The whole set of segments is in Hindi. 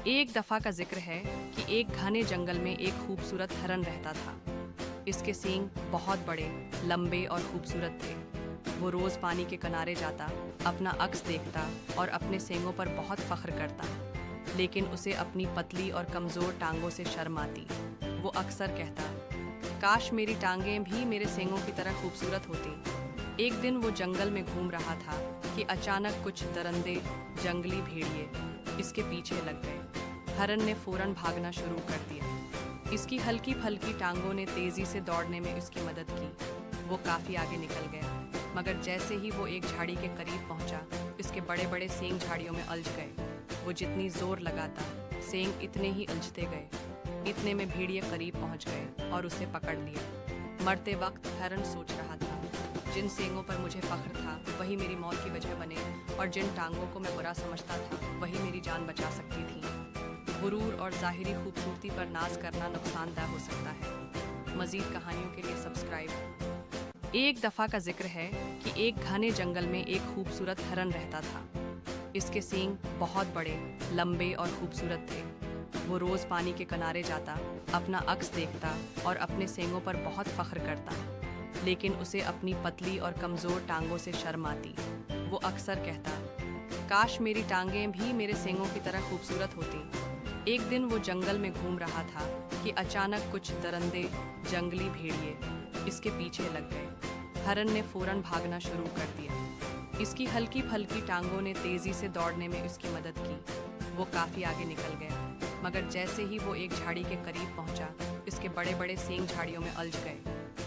एक दफा का जिक्र है कि एक घने जंगल में एक खूबसूरत हरन रहता था। इसके सींग बहुत बड़े, लंबे और खूबसूरत थे। वो रोज पानी के किनारे जाता, अपना अक्स देखता और अपने सींगों पर बहुत फख्र करता। लेकिन उसे अपनी पतली और कमजोर टांगों से शर्म आती। वो अक्सर कहता, काश मेरी टांगें भी मेरे सींगों की तरह खूबसूरत होती। एक दिन वो जंगल में घूम रहा था कि अचानक कुछ दरिंदे, जंगली भेड़िए इसके पीछे लग गए। हरन ने फौरन भागना शुरू कर दिया। इसकी हल्की फल्की टांगों ने तेजी से दौड़ने में उसकी मदद की। वो काफी आगे निकल गया, मगर जैसे ही वो एक झाड़ी के करीब पहुंचा, इसके बड़े बड़े सींग झाड़ियों में उलझ गए। वो जितनी जोर लगाता, सींग इतने ही उलझते गए। इतने में भेड़िए करीब पहुंच गए और उसे पकड़ लिया। मरते वक्त हरन सोच रहा था, जिन सींगों पर मुझे फख्र था वही मेरी मौत की वजह बने, और जिन टांगों को मैं बुरा समझता था वही मेरी जान बचा सकती थी। गुरूर और ज़ाहिरी खूबसूरती पर नाज करना नुकसानदेह हो सकता है। मज़ीद कहानियों के लिए सब्सक्राइब। एक दफ़ा का जिक्र है कि एक घने जंगल में एक खूबसूरत हरन रहता था। इसके सींग बहुत बड़े, लंबे और खूबसूरत थे। वो रोज़ पानी के किनारे जाता, अपना अक्स देखता और अपने सींगों पर बहुत फख्र करता। लेकिन उसे अपनी पतली और कमज़ोर टांगों से शर्म आती। वो अक्सर कहता, काश मेरी टांगें भी मेरे सींगों की तरह खूबसूरत होती। एक दिन वो जंगल में घूम रहा था कि अचानक कुछ दरिंदे, जंगली भेड़िए इसके पीछे लग गए। हरन ने फौरन भागना शुरू कर दिया। इसकी हल्की फल्की टांगों ने तेजी से दौड़ने में उसकी मदद की। वो काफी आगे निकल गया, मगर जैसे ही वो एक झाड़ी के करीब पहुंचा, इसके बड़े बड़े सींग झाड़ियों में उलझ गए।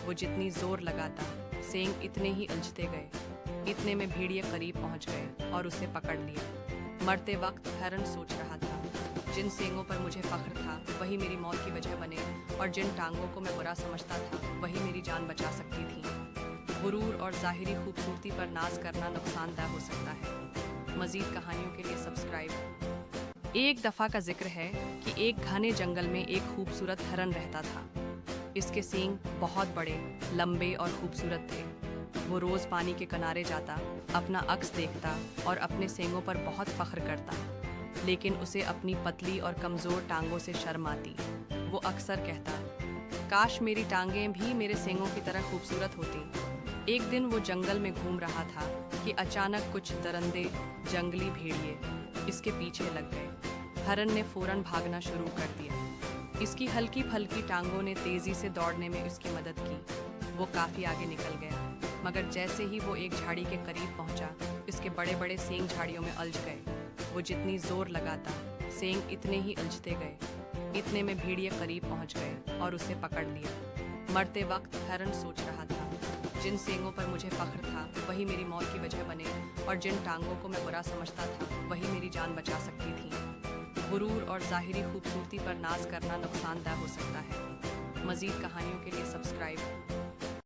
वो जितनी जोर लगाता, सींग इतने ही उलझते गए। इतने में भेड़िए करीब पहुंच गए और उसे पकड़ लिया। मरते वक्त हरन सोच रहा था, जिन सींगों पर मुझे फख्र था वही मेरी मौत की वजह बने, और जिन टांगों को मैं बुरा समझता था वही मेरी जान बचा सकती थी। गुरूर और ज़ाहिरी खूबसूरती पर नाज करना नुकसानदेह हो सकता है। मज़ीद कहानियों के लिए सब्सक्राइब। एक दफ़ा का जिक्र है कि एक घने जंगल में एक खूबसूरत हरन रहता था। इसके सींग बहुत बड़े, लंबे और खूबसूरत थे। वो रोज़ पानी के किनारे जाता, अपना अक्स देखता और अपने सींगों पर बहुत फख्र करता। लेकिन उसे अपनी पतली और कमज़ोर टांगों से शर्म आती। वो अक्सर कहता, काश मेरी टांगें भी मेरे सींगों की तरह खूबसूरत होती। एक दिन वो जंगल में घूम रहा था कि अचानक कुछ दरिंदे, जंगली भेड़िए इसके पीछे लग गए। हरन ने फौरन भागना शुरू कर दिया। इसकी हल्की फल्की टांगों ने तेजी से दौड़ने में उसकी मदद की। वो काफी आगे निकल गया, मगर जैसे ही वो एक झाड़ी के करीब पहुंचा, इसके बड़े बड़े सींग झाड़ियों में उलझ गए। वो जितनी जोर लगाता, सींग इतने ही उलझते गए। इतने में भेड़िए करीब पहुंच गए और उसे पकड़ लिया। मरते वक्त हरन सोच रहा था, जिन सींगों पर मुझे फख्र था वही मेरी मौत की वजह बने, और जिन टांगों को मैं बुरा समझता था वही मेरी जान बचा सकती थी। गुरूर और ज़ाहिरी खूबसूरती पर नाज करना नुकसानदेह हो सकता है। मज़ीद कहानियों के लिए सब्सक्राइब।